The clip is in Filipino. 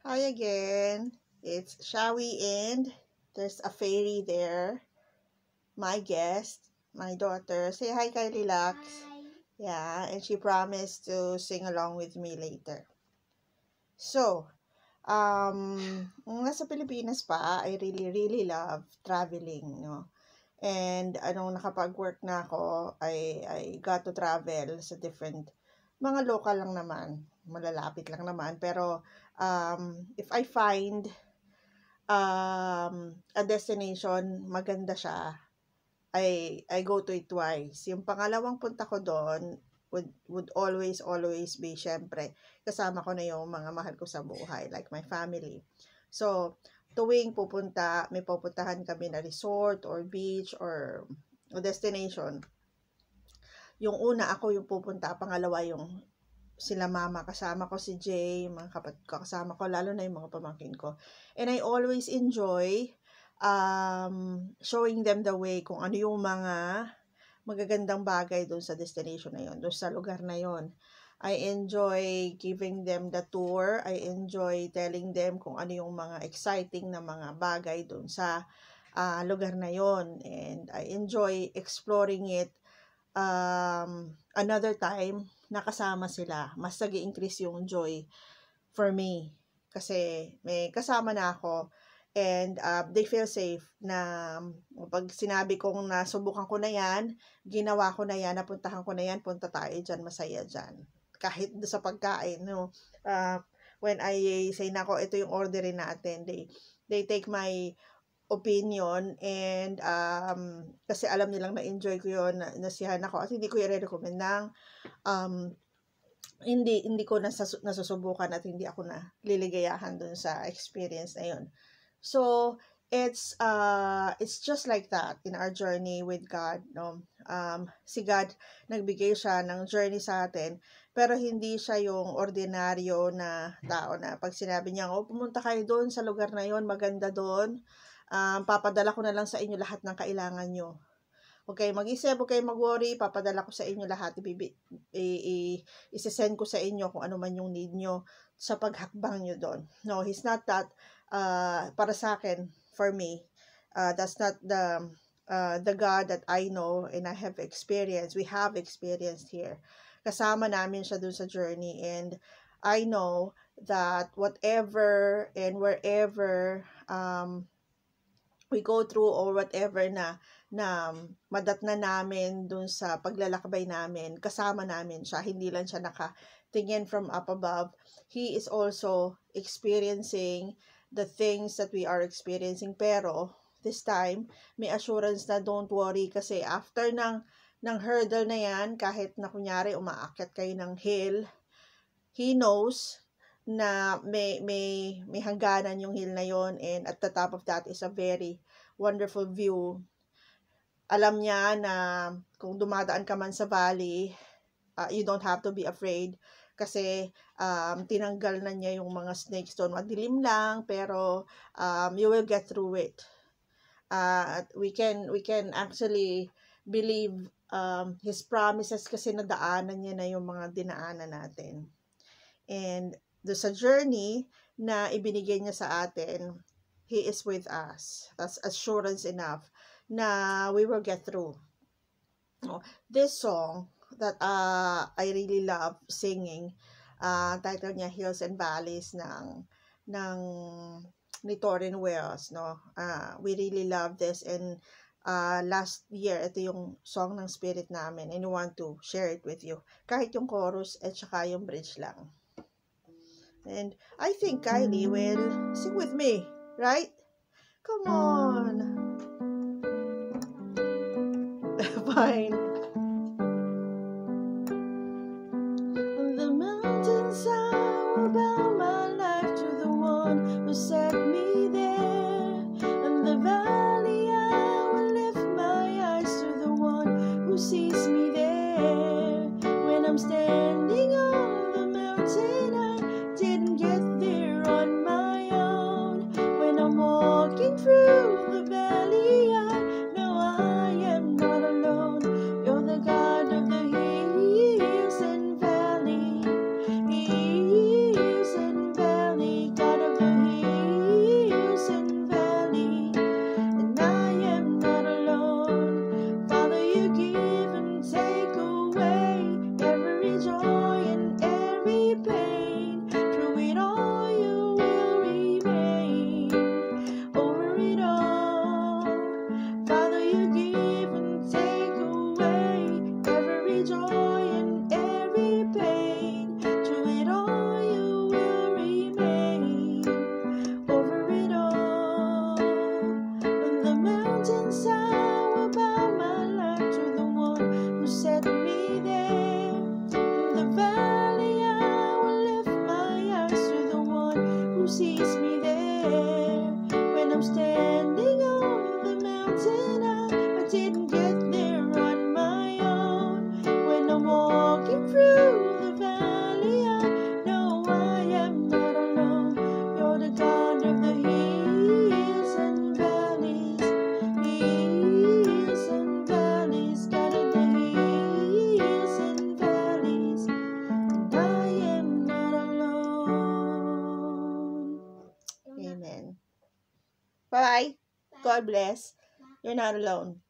Hi again. It's Shawi and there's a fairy there. My guest, my daughter. Say hi kay Relax. Hi. Yeah, and she promised to sing along with me later. So, nung nasa Pilipinas pa, I really love traveling, no? And anong nakapag-work na ako, I got to travel sa different, mga local lang naman, malalapit lang naman. Pero, if I find a destination, maganda siya, I go to it twice. Yung pangalawang punta ko doon would always be, syempre, kasama ko na yung mga mahal ko sa buhay, like my family. So, tuwing may pupuntahan kami na resort or beach or destination, yung una ako yung pupunta, pangalawa yung sila mama, kasama ko si Jay, yung mga kapatid ko, kasama ko, lalo na yung mga pamangkin ko. And I always enjoy showing them the way, kung ano yung mga magagandang bagay doon sa destination na yon, doon sa lugar na yon. I enjoy giving them the tour. I enjoy telling them kung ano yung mga exciting na mga bagay doon sa lugar na yon. And I enjoy exploring it another time nakasama sila. Mas nag-i-increase yung joy for me. Kasi may kasama na ako and they feel safe na pag sinabi kong nasubukan ko na yan, ginawa ko na yan, napuntahan ko na yan, punta tayo dyan, masaya dyan. Kahit sa pagkain, no? When I say na ako, ito yung orderin natin, they take my opinion and kasi alam nilang na-enjoy ko yun, nasiyahan ako at hindi ko i-recommend ng hindi ko nasusubukan at hindi ako na liligayahan dun sa experience na yun. So it's just like that in our journey with God, no? Si God, nagbigay siya ng journey sa atin, pero hindi siya yung ordinaryo na tao na pag sinabi niya, pumunta kayo doon sa lugar na yon, maganda doon, papadala ko na lang sa inyo lahat ng kailangan nyo. Okay, mag-isip, okay, mag-worry, papadala ko sa inyo lahat, isesend ko sa inyo kung ano man yung need nyo sa paghakbang nyo doon. No, He's not that, para sa akin, for me, that's not the God that I know and I have experienced. We have experienced here. Kasama namin siya doon sa journey, and I know that whatever and wherever we go through or whatever na madatna namin dun sa paglalakbay namin, kasama namin siya, hindi lang siya nakatingin from up above. He is also experiencing the things that we are experiencing, pero this time, may assurance na don't worry kasi after ng hurdle na yan, kahit na kunyari umaakyat kayo ng hill, He knows na may hangganan yung hill na yon, and at the top of that is a very wonderful view. Alam niya na kung dumadaan ka man sa valley, you don't have to be afraid kasi tinanggal na niya yung mga snakes doon. Madilim lang, pero you will get through it. We can actually believe His promises kasi nadaanan niya na yung mga dinaanan natin. And sa journey na ibinigay niya sa atin, He is with us. That's assurance enough na we will get through. This song that I really love singing, title niya Hills and Valleys ni Torrin Wells, no? We really love this, and last year ito yung song ng spirit namin, and I want to share it with you. Kahit yung chorus at saka yung bridge lang. And I think Kylie will sing with me, right? Come on. Fine. On the mountains I will bow my life to the one who set me there. In the valley I will lift my eyes to the one who sees me there. When I'm standing on the mountain, I didn't get there on my own. When I'm walking through the valley, I know I am not alone. Bye. God bless. You're not alone.